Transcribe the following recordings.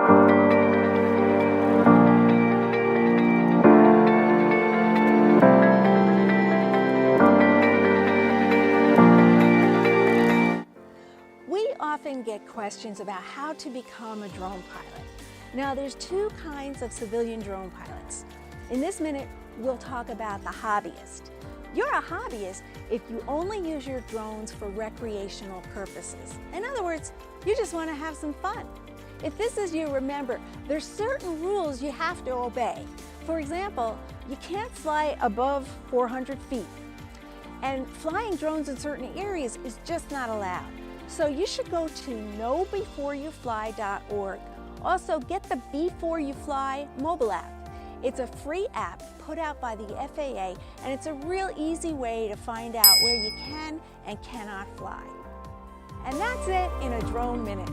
We often get questions about how to become a drone pilot. Now, there's two kinds of civilian drone pilots. In this minute, we'll talk about the hobbyist. You're a hobbyist if you only use your drones for recreational purposes. In other words, you just want to have some fun. If this is you, remember, there's certain rules you have to obey. For example, you can't fly above 400 feet. And flying drones in certain areas is just not allowed. So you should go to knowbeforeyouFly.org. Also, get the Before You Fly mobile app. It's a free app put out by the FAA, and it's a real easy way to find out where you can and cannot fly. And that's it in a drone minute.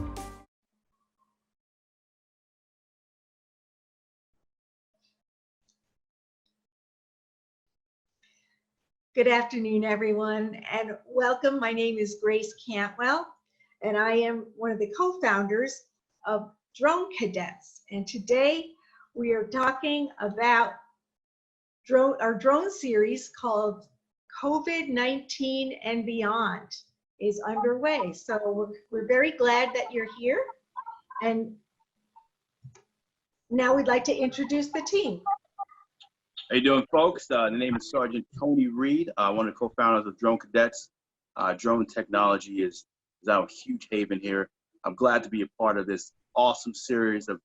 Good afternoon, everyone, and welcome. My name is Grace Cantwell, and I am one of the co-founders of Drone Cadets. And today we are talking about our drone series called COVID-19 and Beyond is underway. So we're very glad that you're here. And now we'd like to introduce the team. How you doing, folks? The name is Sergeant Tony Reid, one of the co-founders of Drone Cadets. Drone technology is our huge haven here. I'm glad to be a part of this awesome series. We're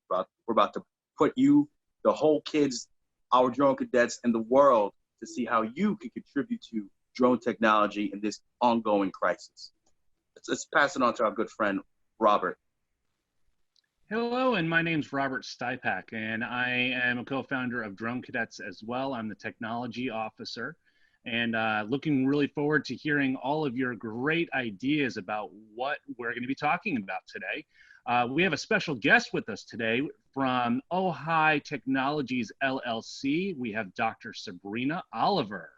about to put you, the whole kids, our drone cadets, and the world to see how you can contribute to drone technology in this ongoing crisis. Let's pass it on to our good friend, Robert. Hello, and my name's Robert Stipak, and I am a co-founder of Drone Cadets as well. I'm the technology officer, and looking really forward to hearing all of your great ideas about what we're going to be talking about today. We have a special guest with us today from Ojai Technologies LLC. We have Dr. Subrina Oliver.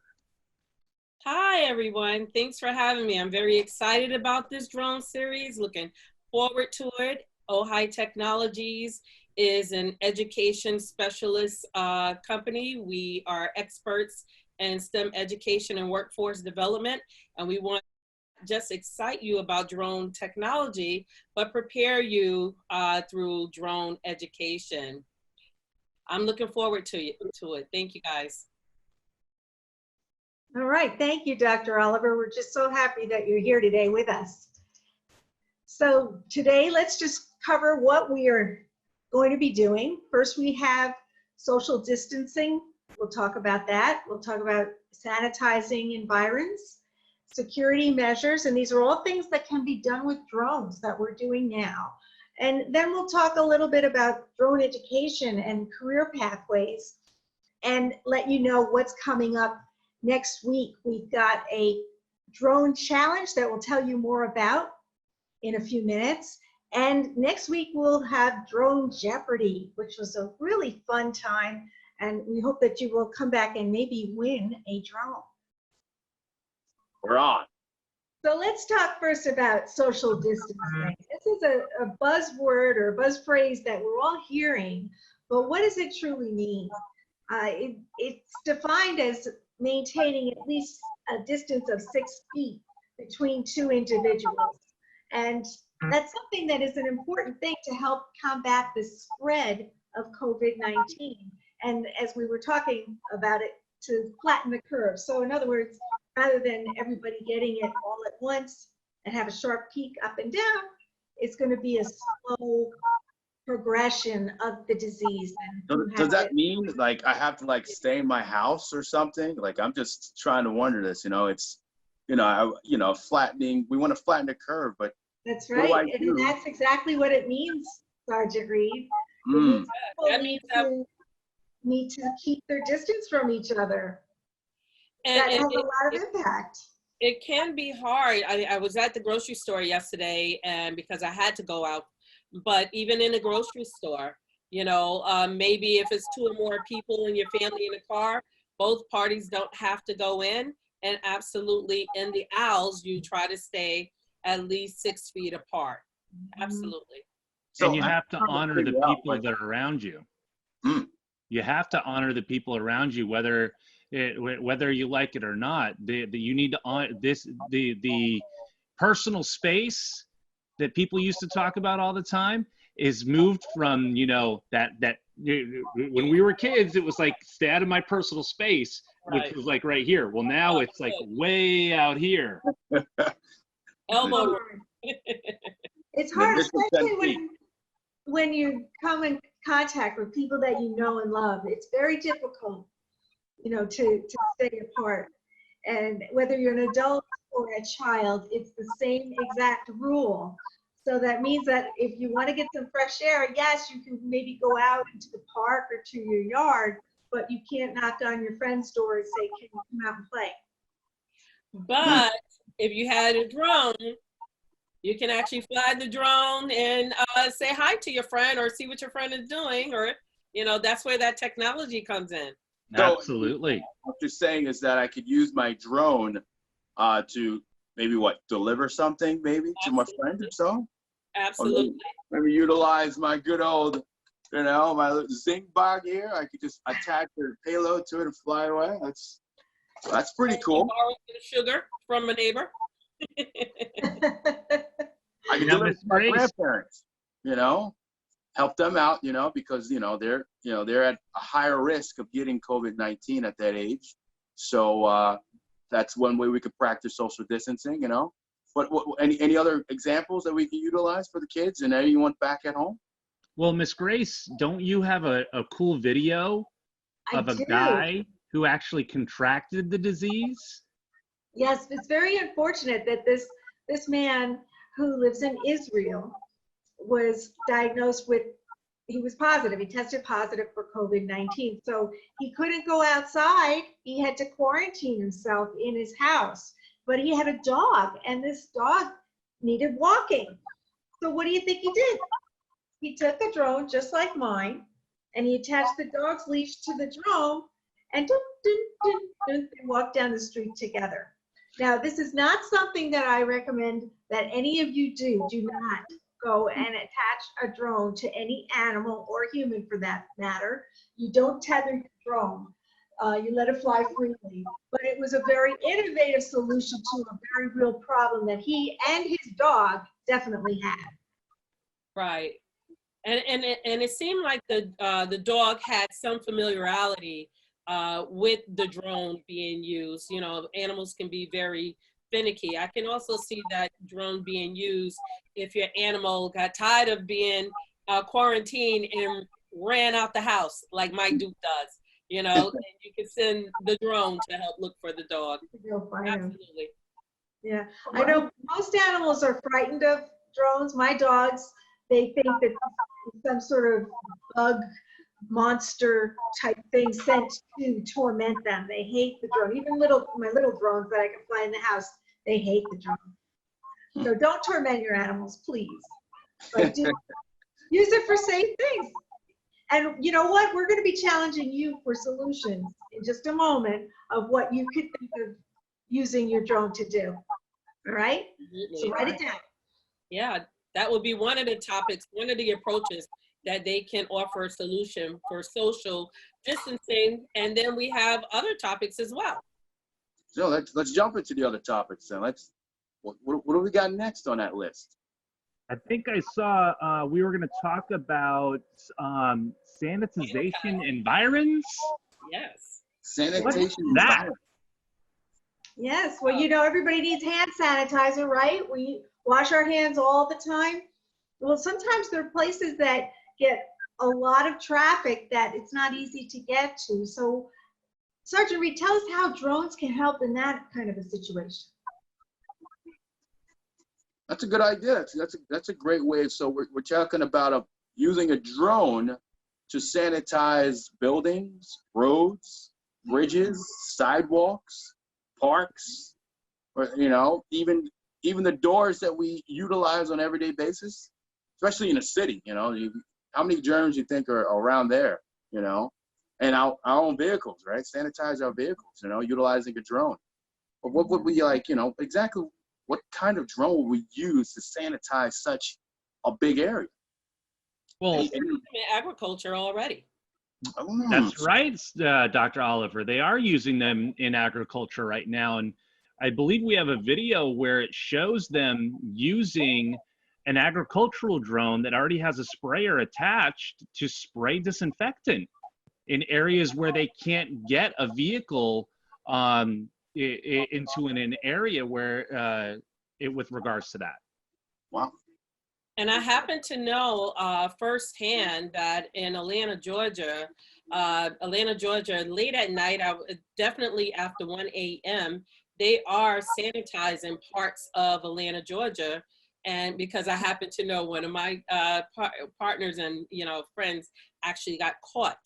Hi, everyone. Thanks for having me. I'm very excited about this drone series, looking forward to it. Ojai Technologies is an education specialist company. We are experts in STEM education and workforce development, and we want to just excite you about drone technology, but prepare you through drone education. I'm looking forward to it. Thank you, guys. All right, thank you, Dr. Oliver. We're just so happy that you're here today with us. So today, let's just cover what we are going to be doing. First, we have social distancing. We'll talk about that. We'll talk about sanitizing environs, security measures, and these are all things that can be done with drones that we're doing now. And then we'll talk a little bit about drone education and career pathways and let you know what's coming up next week. We've got a drone challenge that we'll tell you more about in a few minutes. And next week we'll have Drone Jeopardy, which was a really fun time. And we hope that you will come back and maybe win a drone. We're on. So let's talk first about social distancing. This is a buzzword or a buzz phrase that we're all hearing, but what does it truly mean? It's defined as maintaining at least a distance of 6 feet between two individuals. And that's something that is an important thing to help combat the spread of COVID-19. And as we were talking about it, to flatten the curve. So in other words, rather than everybody getting it all at once and have a sharp peak up and down, it's going to be a slow progression of the disease. And Does that mean like I have to like stay in my house or something? Like I'm just trying to wonder this, it's, flattening, we want to flatten the curve, but that's right. And that's exactly what it means, Sergeant Reid. That means people need to keep their distance from each other. And that has a lot of impact. It can be hard. I was at the grocery store yesterday, and because I had to go out, but even in the grocery store, maybe if it's 2 or more people in your family in a car, both parties don't have to go in. And absolutely in the aisles, you try to stay at least 6 feet apart. Absolutely. And you have to honor the people that are around you. Mm. You have to honor the people around you, whether you like it or not. You need to honor the personal space that people used to talk about all the time is moved from, that when we were kids, it was like, stay out of my personal space, which was like right here. Well, now it's like way out here. Elbow room. It's hard, especially when you come in contact with people that you know and love. It's very difficult, to stay apart. And whether you're an adult or a child, it's the same exact rule. So that means that if you want to get some fresh air, yes, you can maybe go out into the park or to your yard, but you can't knock on your friend's door and say, can you come out and play? But if you had a drone, you can actually fly the drone and say hi to your friend or see what your friend is doing, or, that's where that technology comes in. Absolutely. What you're saying is that I could use my drone to maybe deliver something maybe to my friend or so? Absolutely. Or maybe utilize my good old, my zinc bog here. I could just attach the payload to it and fly away. That's pretty cool. Borrow some sugar from a neighbor. I can deliver to my grandparents, help them out, because they're at a higher risk of getting COVID-19 at that age. So that's one way we could practice social distancing, But any other examples that we can utilize for the kids and anyone back at home? Well, Miss Grace, don't you have a cool video of a guy who actually contracted the disease? Yes, it's very unfortunate that this man who lives in Israel was diagnosed with, he was positive, he tested positive for COVID-19. So he couldn't go outside. He had to quarantine himself in his house. But he had a dog, and this dog needed walking. So what do you think he did? He took a drone just like mine, and he attached the dog's leash to the drone, and they walked down the street together. Now, this is not something that I recommend that any of you do. Do not go and attach a drone to any animal or human for that matter. You don't tether your drone. You let it fly freely. But it was a very innovative solution to a very real problem that he and his dog definitely had. Right. And it seemed like the dog had some familiarity with the drone being used. Animals can be very finicky. I can also see that drone being used if your animal got tired of being quarantined and ran out the house like Mike Duke does. And you can send the drone to help look for the dog. Absolutely. Yeah, I know most animals are frightened of drones. My dogs, they think that some sort of bug monster type thing sent to torment them. They hate the drone. Even my little drones that I can fly in the house, they hate the drone. So don't torment your animals, please. But use it for safe things. And you know what? We're going to be challenging you for solutions in just a moment of what you could think of using your drone to do. All right? So write it down. Yeah, that would be one of the topics, one of the approaches that they can offer a solution for social distancing. And then we have other topics as well. So let's jump into the other topics then. What do we got next on that list? I think I saw we were going to talk about sanitization environs. Yes. Sanitation that? Yes. Well, everybody needs hand sanitizer, right? We wash our hands all the time. Well, sometimes there are places that get a lot of traffic that it's not easy to get to. So, Sergeant Reid, tell us how drones can help in that kind of a situation. That's a good idea. That's a great way. So we're talking about using a drone to sanitize buildings, roads, bridges, sidewalks, parks, or even the doors that we utilize on an everyday basis, especially in a city. How many germs you think are around there? And our own vehicles, right? Sanitize our vehicles. Utilizing a drone. But what would we exactly? What kind of drone would we use to sanitize such a big area? Well, in agriculture already. that's right, Dr. Oliver. They are using them in agriculture right now. And I believe we have a video where it shows them using an agricultural drone that already has a sprayer attached to spray disinfectant in areas where they can't get a vehicle into an area where with regards to that. Wow. And I happen to know firsthand that in Atlanta, Georgia, late at night, definitely after 1 a.m., they are sanitizing parts of Atlanta, Georgia. And because I happen to know one of my partners and friends actually got caught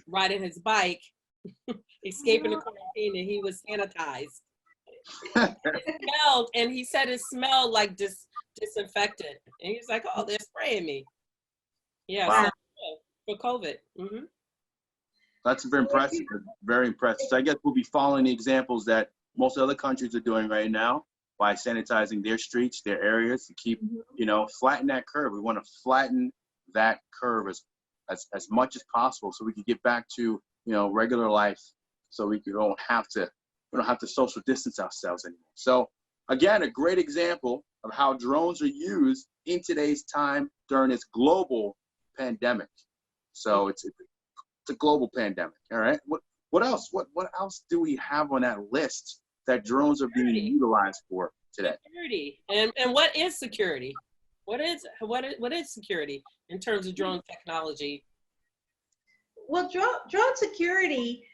riding his bike, escaping the quarantine, and he was sanitized. It smelled, and he said it smelled like disinfectant, and he was like, "Oh, they're spraying me." Yeah, Wow. so, for COVID. Mm-hmm. That's very impressive. Very impressive. So I guess we'll be following the examples that most other countries are doing right now by sanitizing their streets, their areas to keep, flatten that curve. We want to flatten that curve as much as possible so we can get back to, regular life, so we don't have to social distance ourselves anymore. So again, a great example of how drones are used in today's time during this global pandemic. So it's a global pandemic. All right. What else? What else do we have on that list that drones are being utilized for today? Security. And what is security? What is security in terms of drone technology? Well, drone security,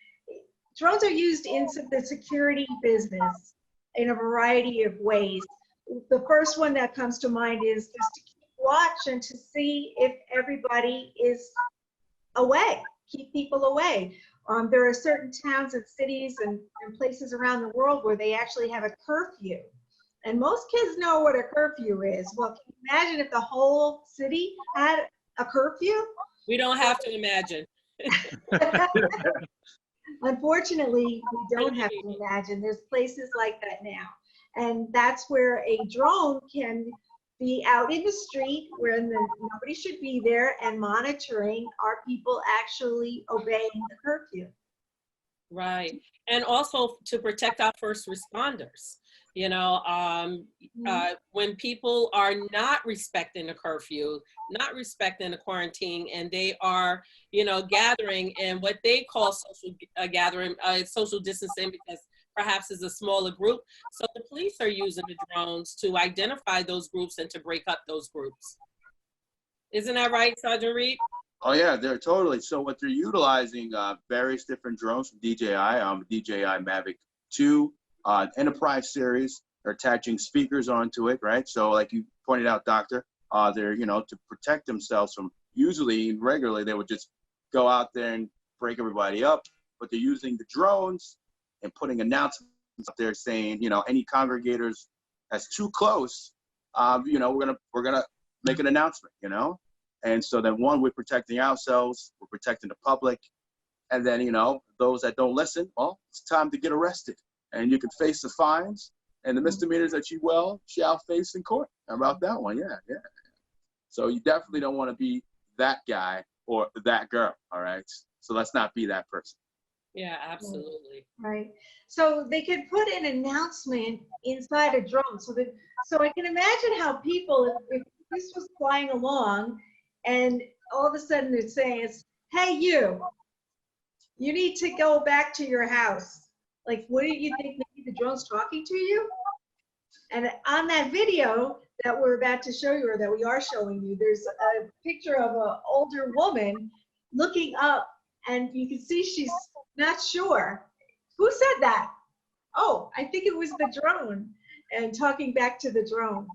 drones are used in the security business in a variety of ways. The first one that comes to mind is just to keep watch and to see if everybody is away, keep people away. There are certain towns and cities and places around the world where they actually have a curfew. And most kids know what a curfew is. Well, can you imagine if the whole city had a curfew? We don't have to imagine. Unfortunately, we don't have to imagine. There's places like that now. And that's where a drone can be out in the street where nobody should be there and monitoring, are people actually obeying the curfew? Right. And also to protect our first responders. When people are not respecting the curfew, not respecting the quarantine, and they are, gathering in what they call social gathering, social distancing, because perhaps it's a smaller group. So the police are using the drones to identify those groups and to break up those groups. Isn't that right, Sergeant Reid? Oh yeah, they're totally. So what they're utilizing various different drones from DJI, DJI Mavic 2, Enterprise series. They're attaching speakers onto it, right? So like you pointed out, Doctor, they're, to protect themselves from, regularly, they would just go out there and break everybody up, but they're using the drones and putting announcements up there saying, any congregators that's too close, we're gonna make an announcement, And so then we're protecting ourselves, we're protecting the public, and then, those that don't listen, well, it's time to get arrested. And you can face the fines and the misdemeanors that you shall face in court. How about that one? Yeah. So you definitely don't want to be that guy or that girl, all right? So let's not be that person. Yeah, absolutely. Right. So they could put an announcement inside a drone. So I can imagine how people, if this was flying along and all of a sudden they're saying, hey, you need to go back to your house. Like, what do you think? Maybe the drone's talking to you? And on that video that we're about to show you, or that we are showing you, there's a picture of an older woman looking up, and you can see she's not sure. Who said that? Oh, I think it was the drone, and talking back to the drone.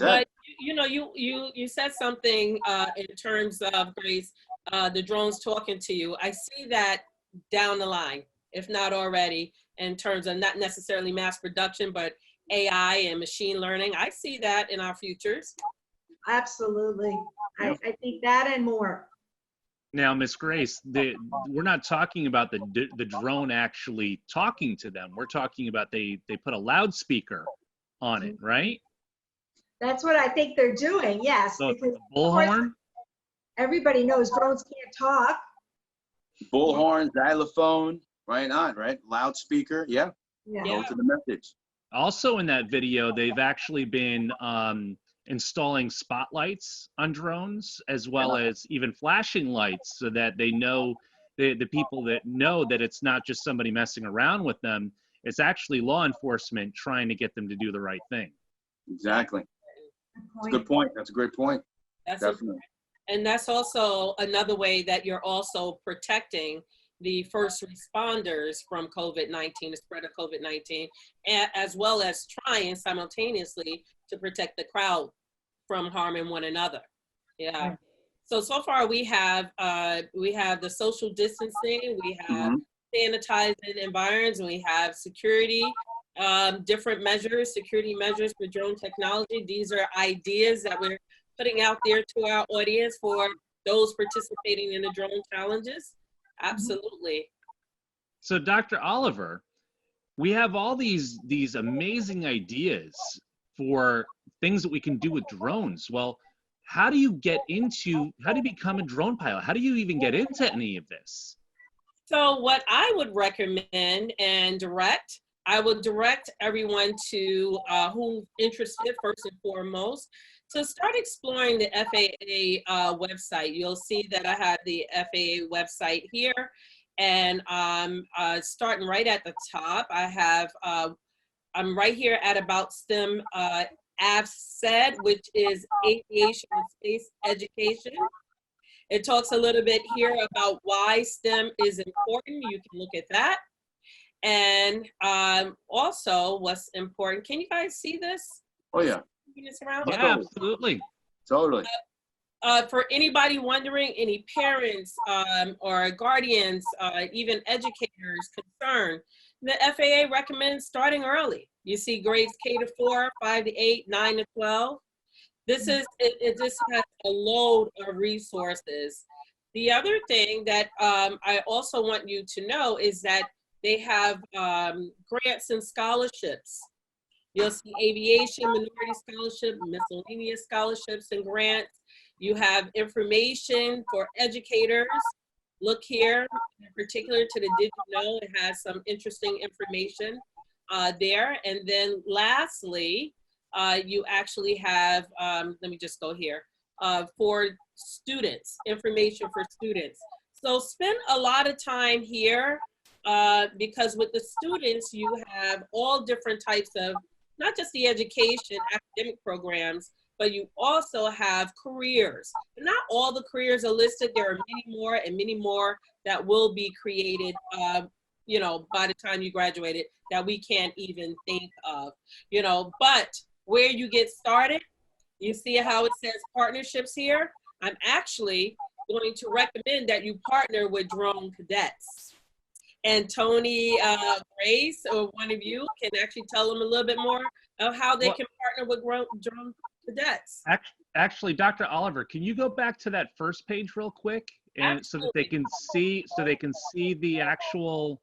But you said something in terms of, Grace, the drones talking to you. I see that down the line, if not already, in terms of not necessarily mass production, but AI and machine learning. I see that in our futures. Absolutely. I think that and more. Now, Miss Grace, we're not talking about the drone actually talking to them. We're talking about they put a loudspeaker on it, right? That's what I think they're doing, yes. So Because the bullhorn? everybody knows drones can't talk. Bullhorn, xylophone, right on, right? Loudspeaker, yeah. Yeah. Go to the message. Also in that video, they've actually been installing spotlights on drones, as well as even flashing lights, so that they know, the people that know that it's not just somebody messing around with them, it's actually law enforcement trying to get them to do the right thing. Exactly. That's a good point. That's a great point. That's Definitely. And that's also another way that you're also protecting the first responders from COVID-19, the spread of COVID-19, as well as trying simultaneously to protect the crowd from harming one another. Yeah. So far we have the social distancing, we have sanitizing environments, and we have security, different measures, security measures for drone technology. These are ideas that we're putting out there to our audience for those participating in the drone challenges. Absolutely. So Dr. Oliver, we have all these amazing ideas for things that we can do with drones. Well, how do you become a drone pilot? How do you even get into any of this? So what I would recommend and direct, I would direct everyone to who's interested, first and foremost, to start exploring the FAA website. You'll see that I have the FAA website here, and starting right at the top, I have, I'm right here at About STEM AVSED, which is Aviation and Space Education. It talks a little bit here about why STEM is important. You can look at that. And also what's important, can you guys see this? Oh, yeah. Around? Yeah, absolutely. Totally. For anybody wondering, any parents or guardians, even educators concerned, the FAA recommends starting early. You see grades K-4, 5-8, 9-12. This is, it just has a load of resources. The other thing that I also want you to know is that they have grants and scholarships. You'll see aviation, minority scholarship, miscellaneous scholarships and grants. You have information for educators. Look here, in particular to the Did You Know, it has some interesting information there. And then lastly, you actually have, let me just go here, for students, information for students. So spend a lot of time here because with the students, you have all different types of, not just the education, academic programs, but you also have careers. Not all the careers are listed. There are many more that will be created, you know, by the time you graduated that we can't even think of, you know, but where you get started, you see how it says partnerships here? I'm actually going to recommend that you partner with Drone Cadets. And Tony Grace, or one of you, can actually tell them a little bit more of how they can partner with Drone Cadets. Actually, Dr. Oliver, can you go back to that first page real quick, and so that they can see the actual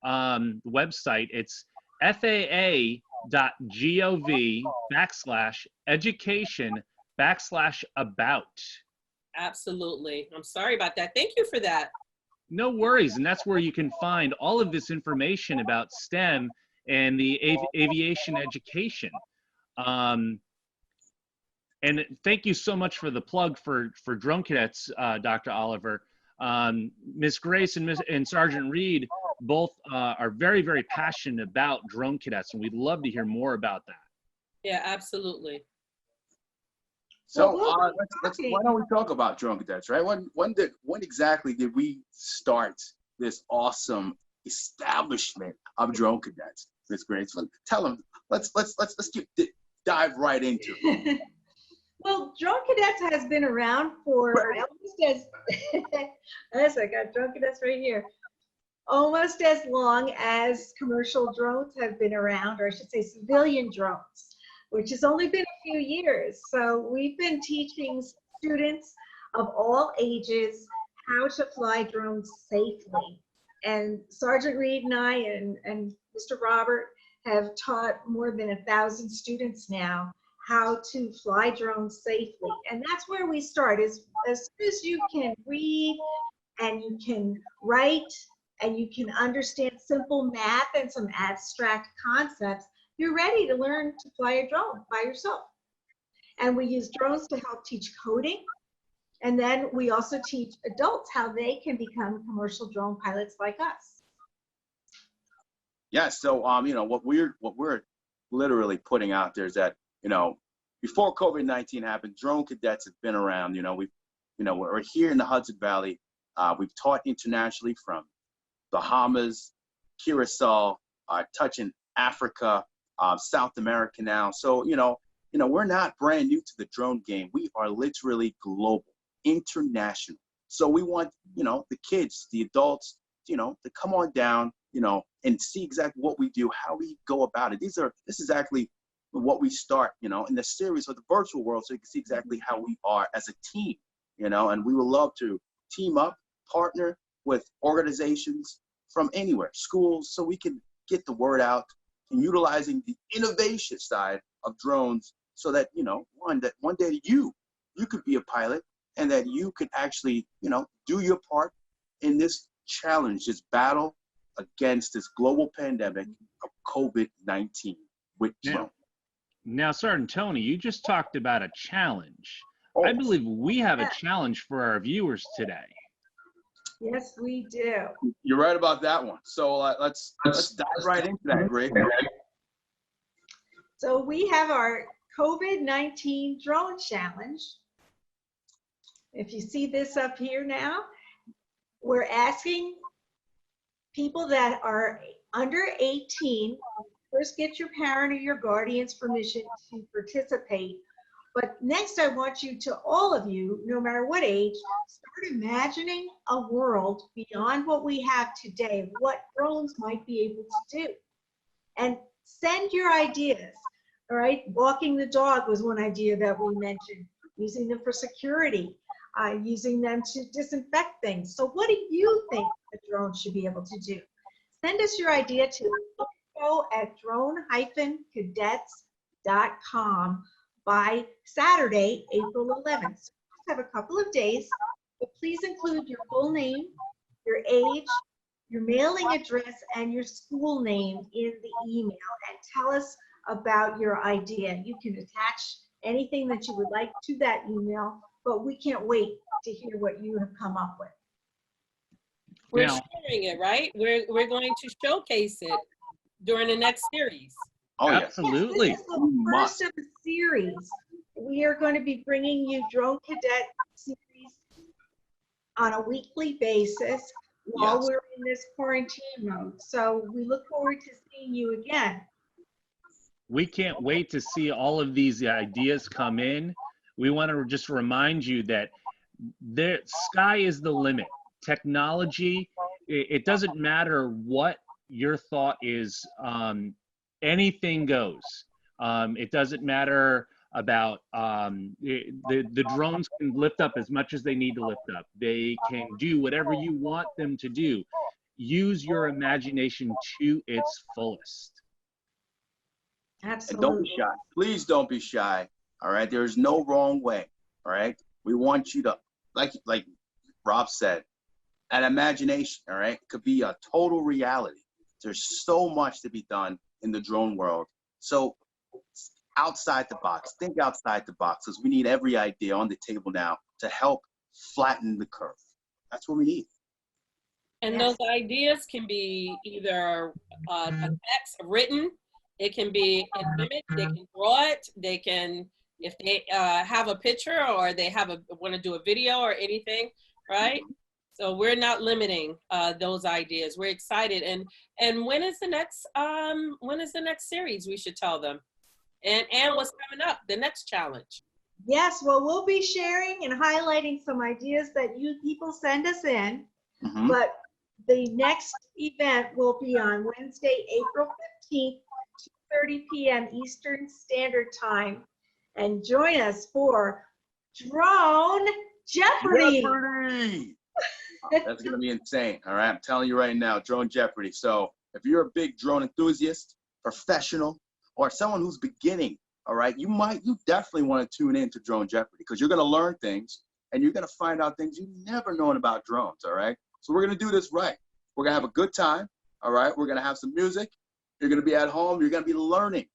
website? It's faa.gov/education/about. Absolutely. I'm sorry about that. Thank you for that. No worries, and that's where you can find all of this information about STEM and the aviation education. And thank you so much for the plug for Drone Cadets, Dr. Oliver. Ms. Grace and Sergeant Reid both are very, very passionate about Drone Cadets, and we'd love to hear more about that. Yeah, absolutely. So why don't we talk about Drone Cadets, right? When exactly did we start this awesome establishment of Drone Cadets, Ms. Grace? Tell them. Let's dive right into it. Well, Drone Cadets has been around for almost I got Drone Cadets right here. Almost as long as commercial drones have been around, or I should say civilian drones, which has only been a few years. So we've been teaching students of all ages how to fly drones safely. And Sergeant Reid and I and Mr. Robert have taught more than 1,000 students now how to fly drones safely. And that's where we start. As soon as you can read and you can write and you can understand simple math and some abstract concepts, you're ready to learn to fly a drone by yourself. And we use drones to help teach coding. And then we also teach adults how they can become commercial drone pilots like us. Yeah, so what we're literally putting out there is that, before COVID-19 happened, drone cadets have been around. We're here in the Hudson Valley. We've taught internationally from Bahamas, Curacao, touching Africa, South America now. So, we're not brand new to the drone game. We are literally global, international. So we want, the kids, the adults, to come on down, and see exactly what we do, how we go about it. This is exactly what we start, in the series of the virtual world, so you can see exactly how we are as a team, and we would love to team up, partner with organizations from anywhere, schools, so we can get the word out and utilizing the innovation side of drones so that, one day you could be a pilot and that you could actually, do your part in this challenge, this battle against this global pandemic of COVID-19 with drones. Now, Sergeant Tony, you just talked about a challenge. Oh. I believe we have a challenge for our viewers today. Yes, we do. You're right about that one. So let's dive right into that, Reid. So we have our COVID-19 drone challenge. If you see this up here now, we're asking people that are under 18, first get your parent or your guardian's permission to participate. But next, I want you to, all of you, no matter what age, start imagining a world beyond what we have today, what drones might be able to do. And send your ideas, all right? Walking the dog was one idea that we mentioned, using them for security, using them to disinfect things. So what do you think a drone should be able to do? Send us your idea to info@dronecadets.com by Saturday, April 11th. So just have a couple of days, but please include your full name, your age, your mailing address, and your school name in the email, and tell us about your idea. You can attach anything that you would like to that email, but we can't wait to hear what you have come up with. We're sharing it, right? We're going to showcase it during the next series. Oh, yes. Absolutely. Yes, this is the first of a series. We are going to be bringing you Drone Cadet series on a weekly basis while we're in this quarantine mode. So we look forward to seeing you again. We can't wait to see all of these ideas come in. We want to just remind you that the sky is the limit. Technology, it doesn't matter what your thought is, anything goes. It doesn't matter about, the drones can lift up as much as they need to lift up. They can do whatever you want them to do. Use your imagination to its fullest. Absolutely. And don't be shy. Please don't be shy. All right. There's no wrong way. All right. We want you to, like Rob said, an imagination. All right. It could be a total reality. There's so much to be done in the drone world. So outside the box, think outside the box, because we need every idea on the table now to help flatten the curve. That's what we need. And those ideas can be either a text written, it can be an image, they can draw it, they can, if they have a picture or they have want to do a video or anything, right? So we're not limiting those ideas. We're excited. And when is the next series? We should tell them. And what's coming up, the next challenge? Yes, well, we'll be sharing and highlighting some ideas that you people send us in. Mm-hmm. But the next event will be on Wednesday, April 15th, 2:30 p.m. Eastern Standard Time. And join us for Drone Jeopardy! That's going to be insane. All right. I'm telling you right now, Drone Jeopardy. So if you're a big drone enthusiast, professional, or someone who's beginning, all right, you definitely want to tune in to Drone Jeopardy because you're going to learn things and you're going to find out things you've never known about drones, all right? So we're going to do this right. We're going to have a good time, all right? We're going to have some music. You're going to be at home. You're going to be learning.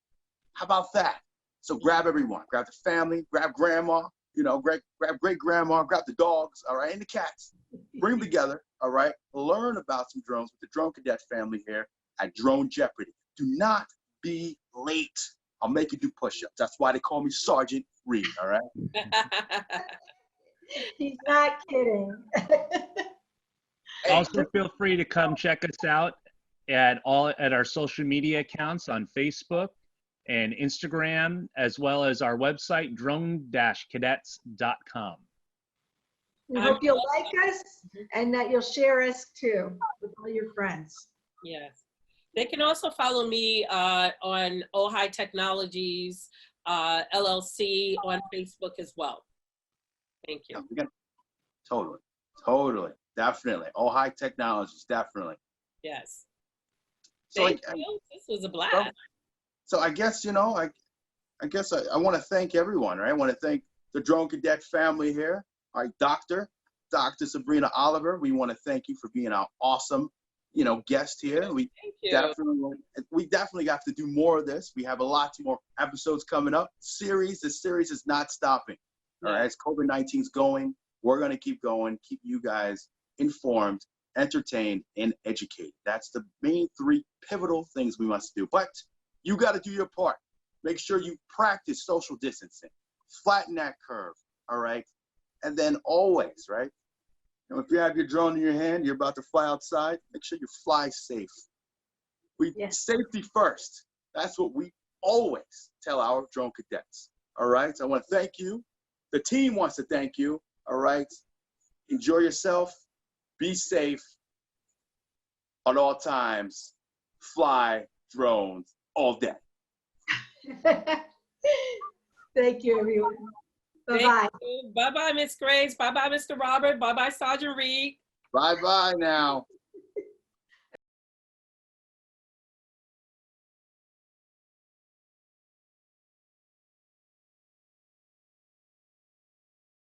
How about that? So grab everyone. Grab the family. Grab grandma. You know, grab great grandma. Grab the dogs, all right, and the cats. Bring them together, all right? Learn about some drones with the Drone Cadet family here at Drone Jeopardy. Do not be late. I'll make you do push-ups. That's why they call me Sergeant Reid, all right? He's not kidding. Also, feel free to come check us out at our social media accounts on Facebook and Instagram, as well as our website, drone-cadets.com. We hope you'll like us and that you'll share us too with all your friends. Yes. They can also follow me on Ojai Technologies LLC on Facebook as well. Thank you. Totally. Definitely. Ojai Technologies, definitely. Yes. So Thank you. This was a blast. So I guess, you know, I want to thank everyone, right? I want to thank the Drone Cadet family here. All right, Dr. Subrina Oliver, we want to thank you for being our awesome, you know, guest here. Thank you. Definitely have to do more of this. We have a lot more episodes coming up. The series is not stopping. All right, as COVID-19 is going, we're going to keep going, keep you guys informed, entertained, and educated. That's the main three pivotal things we must do. But you got to do your part. Make sure you practice social distancing, flatten that curve, all right? And then always, right? And if you have your drone in your hand, you're about to fly outside, make sure you fly safe. Safety first. That's what we always tell our drone cadets, all right? So I want to thank you. The team wants to thank you, all right? Enjoy yourself. Be safe at all times. Fly drones all day. Thank you, everyone. Bye-bye. Bye-bye, Miss Grace. Bye-bye, Mr. Robert. Bye-bye, Sergeant Reid. Bye-bye now.